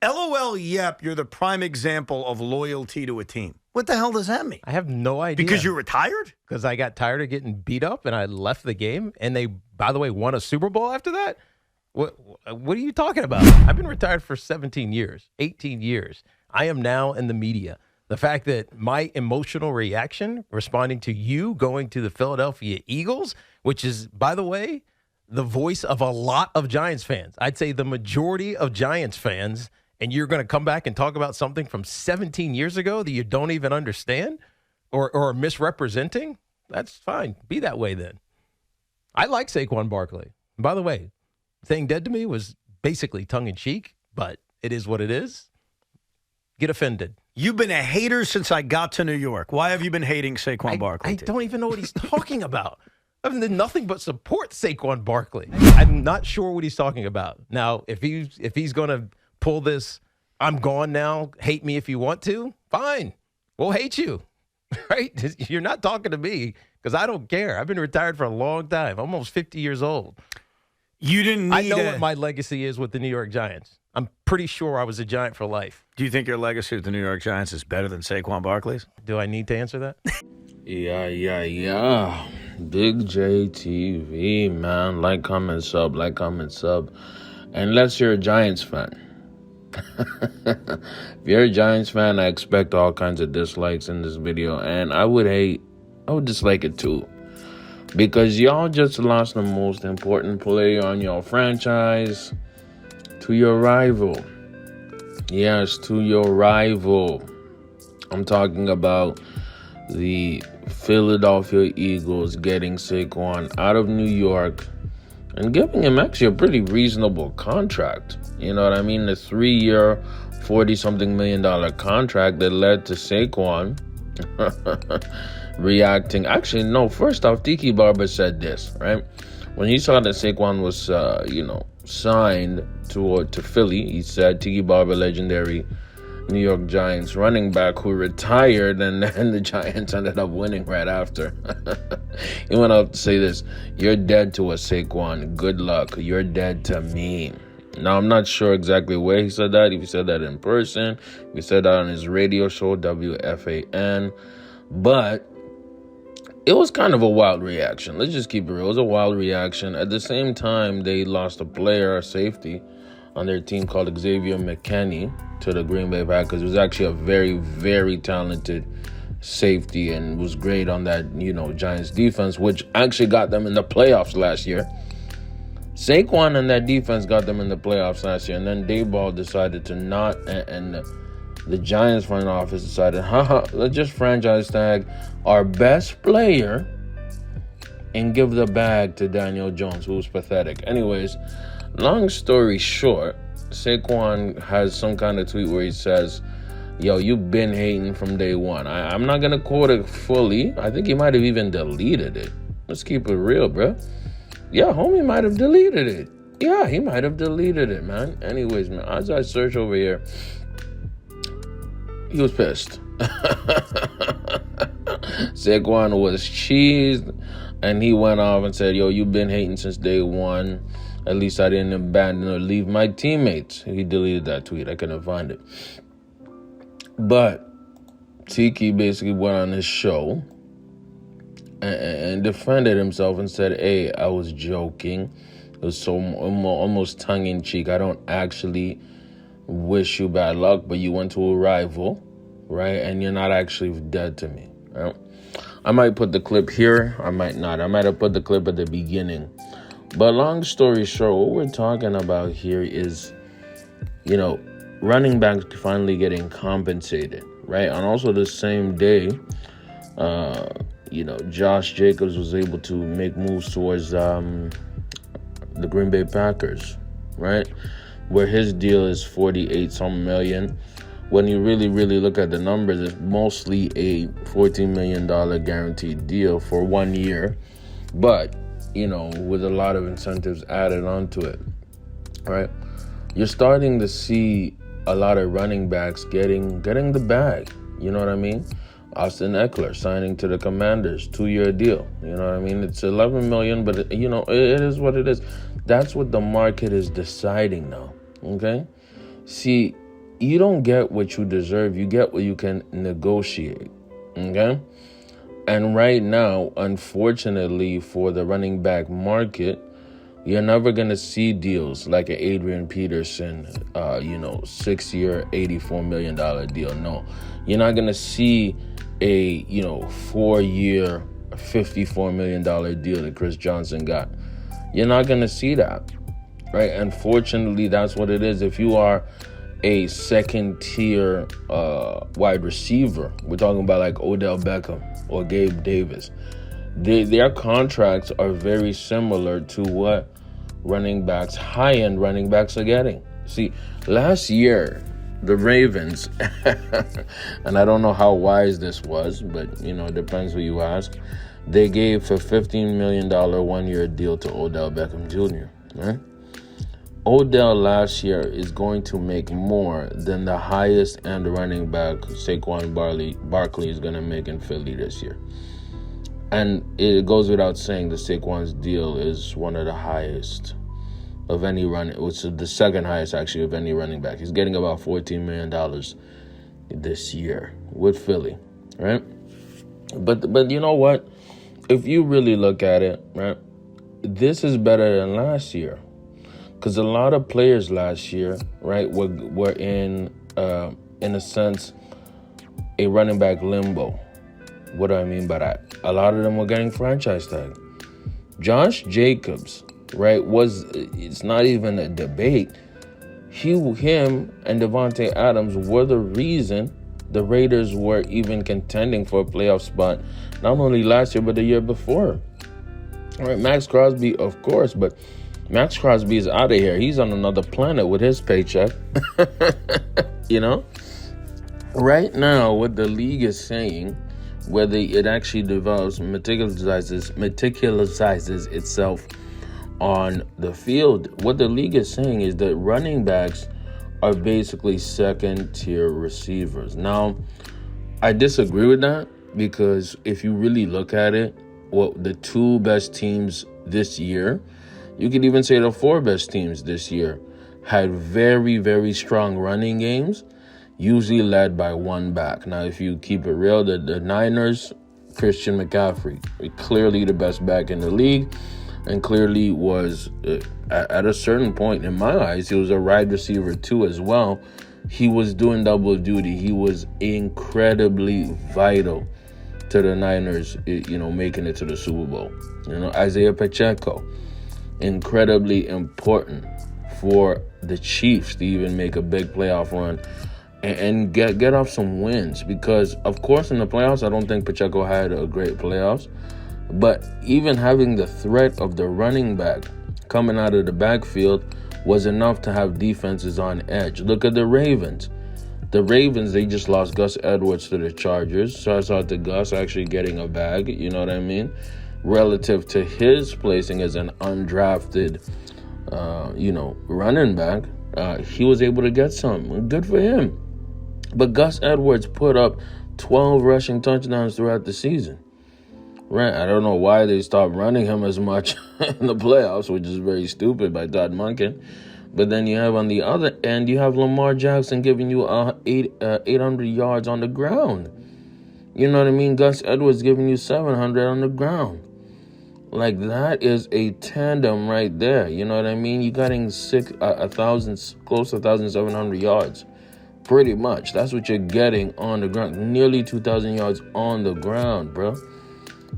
LOL, yep, you're the prime example of loyalty to a team. What the hell does that mean? I have no idea. Because you're retired? Because I got tired of getting beat up and I left the game. And they, by the way, won a Super Bowl after that? What are you talking about? I've been retired for 17 years, 18 years. I am now in the media. The fact that my emotional reaction responding to you going to the Philadelphia Eagles, which is, by the way, the voice of a lot of Giants fans. I'd say the majority of Giants fans, and you're going to come back and talk about something from 17 years ago that you don't even understand or are misrepresenting? That's fine. Be that way then. I like Saquon Barkley. And by the way, saying dead to me was basically tongue-in-cheek, but it is what it is. Get offended. You've been a hater since I got to New York. Why have you been hating Saquon Barkley? I don't even know what he's talking about. I've done nothing but support Saquon Barkley. I'm not sure what he's talking about. Now, if he's going to pull this, I'm gone now, hate me if you want to, fine. We'll hate you, right? You're not talking to me because I don't care. I've been retired for a long time, almost 50 years old. You didn't need I know what my legacy is with the New York Giants. I'm pretty sure I was a Giant for life. Do you think your legacy with the New York Giants is better than Saquon Barkley's? Do I need to answer that? Yeah. Big JTV, man. Like, comment, sub. Unless you're a Giants fan. If you're a Giants fan, I expect all kinds of dislikes in this video. And I would dislike it too. Because y'all just lost the most important player on your franchise to your rival. Yes, to your rival. I'm talking about the Philadelphia Eagles getting Saquon out of New York and giving him actually a pretty reasonable contract. You know what I mean? The 3-year, $40-something million contract that led to Saquon reacting. Actually, no, first off, Tiki Barber said this, right? When he saw that Saquon was, signed to Philly, he said, Tiki Barber, legendary New York Giants running back who retired, and then the Giants ended up winning right after. He went up to say this: "You're dead to us, Saquon. Good luck. You're dead to me." Now, I'm not sure exactly where he said that. If he said that in person, if he said that on his radio show, WFAN. But it was kind of a wild reaction. Let's just keep it real. It was a wild reaction. At the same time, they lost a player, a safety, on their team called Xavier McKinney to the Green Bay Packers. It was actually a very, very talented safety and was great on that, Giants defense, which actually got them in the playoffs last year. Saquon and that defense got them in the playoffs last year, and then Dayball decided to not, and the Giants front office decided, let's just franchise tag our best player and give the bag to Daniel Jones, who was pathetic. Anyways, long story short, Saquon has some kind of tweet where he says, "Yo, you've been hating from day one." I'm not going to quote it fully. I think he might have even deleted it. Let's keep it real, bro. Yeah, homie might have deleted it. Yeah, he might have deleted it, man. Anyways, man, as I search over here, he was pissed. Saquon was cheesed, and he went off and said, "Yo, you've been hating since day one. At least I didn't abandon or leave my teammates." He deleted that tweet. I couldn't find it. But Tiki basically went on his show and defended himself and said, "Hey, I was joking. It was so almost tongue-in-cheek. I don't actually wish you bad luck, but you went to a rival, right? And you're not actually dead to me." Right? I might put the clip here. I might not. I might have put the clip at the beginning. But long story short, what we're talking about here is, running backs finally getting compensated, right? And also the same day, Josh Jacobs was able to make moves towards the Green Bay Packers, right? Where his deal is 48-some million. When you really, really look at the numbers, it's mostly a $14 million guaranteed deal for 1 year. But with a lot of incentives added onto it, right? You're starting to see a lot of running backs getting the bag. You know what I mean? Austin Eckler signing to the Commanders, 2-year deal. You know what I mean? It's $11 million, but it is what it is. That's what the market is deciding now. Okay? See, you don't get what you deserve. You get what you can negotiate. Okay? And right now, unfortunately, for the running back market, you're never going to see deals like an Adrian Peterson, 6-year, $84 million deal. No, you're not going to see a, 4-year, $54 million deal that Chris Johnson got. You're not going to see that, right? Unfortunately, that's what it is. If you are a second-tier wide receiver, we're talking about like Odell Beckham or Gabe Davis, their contracts are very similar to what high-end running backs are getting. See, last year, the Ravens, and I don't know how wise this was, but, it depends who you ask, they gave a $15 million one-year deal to Odell Beckham Jr., right? Odell last year is going to make more than the highest end running back Saquon Barkley is going to make in Philly this year. And it goes without saying that Saquon's deal is one of the highest of any which is the second highest actually of any running back. He's getting about $14 million this year with Philly, right? But you know what? If you really look at it, right, this is better than last year. Because a lot of players last year, right, were in a sense, a running back limbo. What do I mean by that? A lot of them were getting franchise tag. Josh Jacobs, right, it's not even a debate. Him and Devontae Adams were the reason the Raiders were even contending for a playoff spot, not only last year, but the year before. All right, Max Crosby, of course, but Max Crosby is out of here. He's on another planet with his paycheck. Right now, what the league is saying, whether it actually develops, meticulizes itself on the field, what the league is saying is that running backs are basically second-tier receivers. Now, I disagree with that because if you really look at it, the two best teams this year, you could even say the four best teams this year, had very, very strong running games, usually led by one back. Now, if you keep it real, the Niners, Christian McCaffrey, clearly the best back in the league, and clearly was, at a certain point, in my eyes, he was a wide receiver too as well. He was doing double duty. He was incredibly vital to the Niners, making it to the Super Bowl. Isaiah Pacheco, incredibly important for the Chiefs to even make a big playoff run and get off some wins. Because, of course, in the playoffs, I don't think Pacheco had a great playoffs. But even having the threat of the running back coming out of the backfield was enough to have defenses on edge. Look at the Ravens. The Ravens, they just lost Gus Edwards to the Chargers. Shouts out to Gus actually getting a bag, you know what I mean? Relative to his placing as an undrafted, running back, he was able to get some. Good for him. But Gus Edwards put up 12 rushing touchdowns throughout the season. Right, I don't know why they stopped running him as much in the playoffs, which is very stupid by Todd Monken. But then you have on the other end, you have Lamar Jackson giving you 800 yards on the ground. You know what I mean? Gus Edwards giving you 700 on the ground. Like, that is a tandem right there. You know what I mean? You're getting 1,000, close to 1,700 yards. Pretty much. That's what you're getting on the ground. Nearly 2,000 yards on the ground, bro.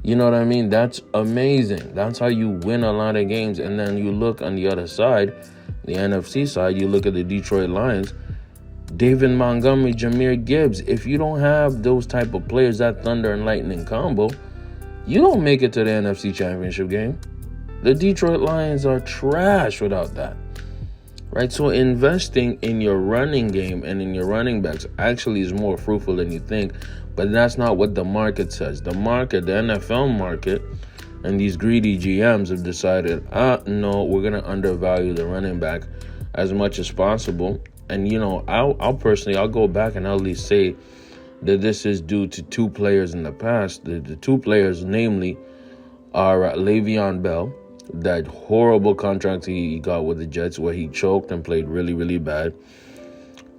You know what I mean? That's amazing. That's how you win a lot of games. And then you look on the other side, the NFC side, you look at the Detroit Lions, David Montgomery, Jahmyr Gibbs. If you don't have those type of players, that thunder and lightning combo, you don't make it to the NFC Championship game. The Detroit Lions are trash without that. Right? So investing in your running game and in your running backs actually is more fruitful than you think. But that's not what the market says. The NFL market, and these greedy GMs have decided, no, we're going to undervalue the running back as much as possible. And, I'll go back and I'll at least say that this is due to two players in the past. The two players, namely, are Le'Veon Bell, that horrible contract he got with the Jets where he choked and played really, really bad.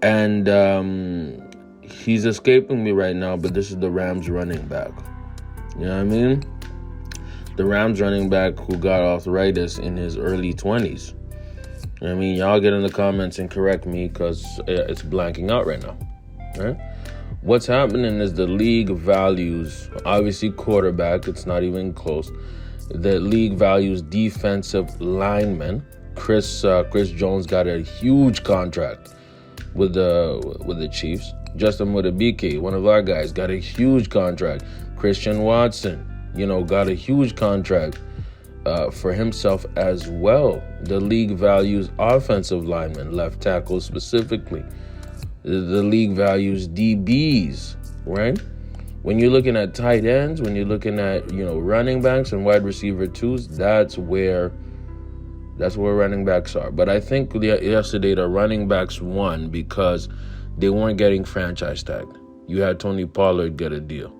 And he's escaping me right now, but this is the Rams running back. You know what I mean? The Rams running back who got arthritis in his early 20s. You know what I mean? Y'all get in the comments and correct me because it's blanking out right now. Right? What's happening is the league values, obviously quarterback, it's not even close. The league values defensive linemen. Chris Jones got a huge contract with the Chiefs. Justin Mudabike, one of our guys, got a huge contract. Christian Watson, got a huge contract for himself as well. The league values offensive linemen, left tackles specifically. The league values DBs, right? When you're looking at tight ends, when you're looking at, running backs and wide receiver twos, that's where running backs are. But I think yesterday the running backs won because they weren't getting franchise tagged. You had Tony Pollard get a deal.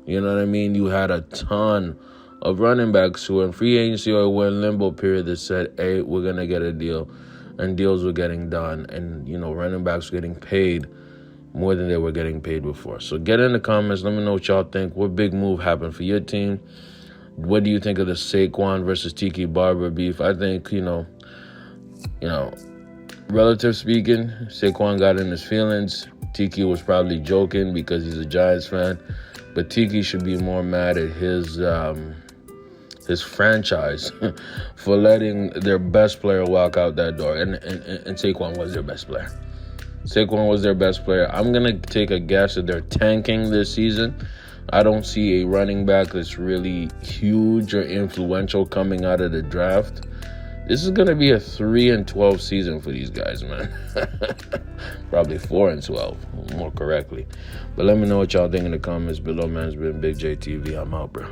You know what I mean? You had a ton of running backs who were in free agency or were in limbo period that said, hey, we're going to get a deal. And deals were getting done. And, running backs were getting paid more than they were getting paid before. So get in the comments. Let me know what y'all think. What big move happened for your team? What do you think of the Saquon versus Tiki Barber beef? I think, relative speaking, Saquon got in his feelings. Tiki was probably joking because he's a Giants fan. But Tiki should be more mad at his franchise for letting their best player walk out that door. And Saquon was their best player. Saquon was their best player. I'm going to take a guess that they're tanking this season. I don't see a running back that's really huge or influential coming out of the draft. This is going to be a 3-12 season for these guys, man. Probably 4-12, more correctly. But let me know what y'all think in the comments below, man. It's been Big J TV. I'm out, bro.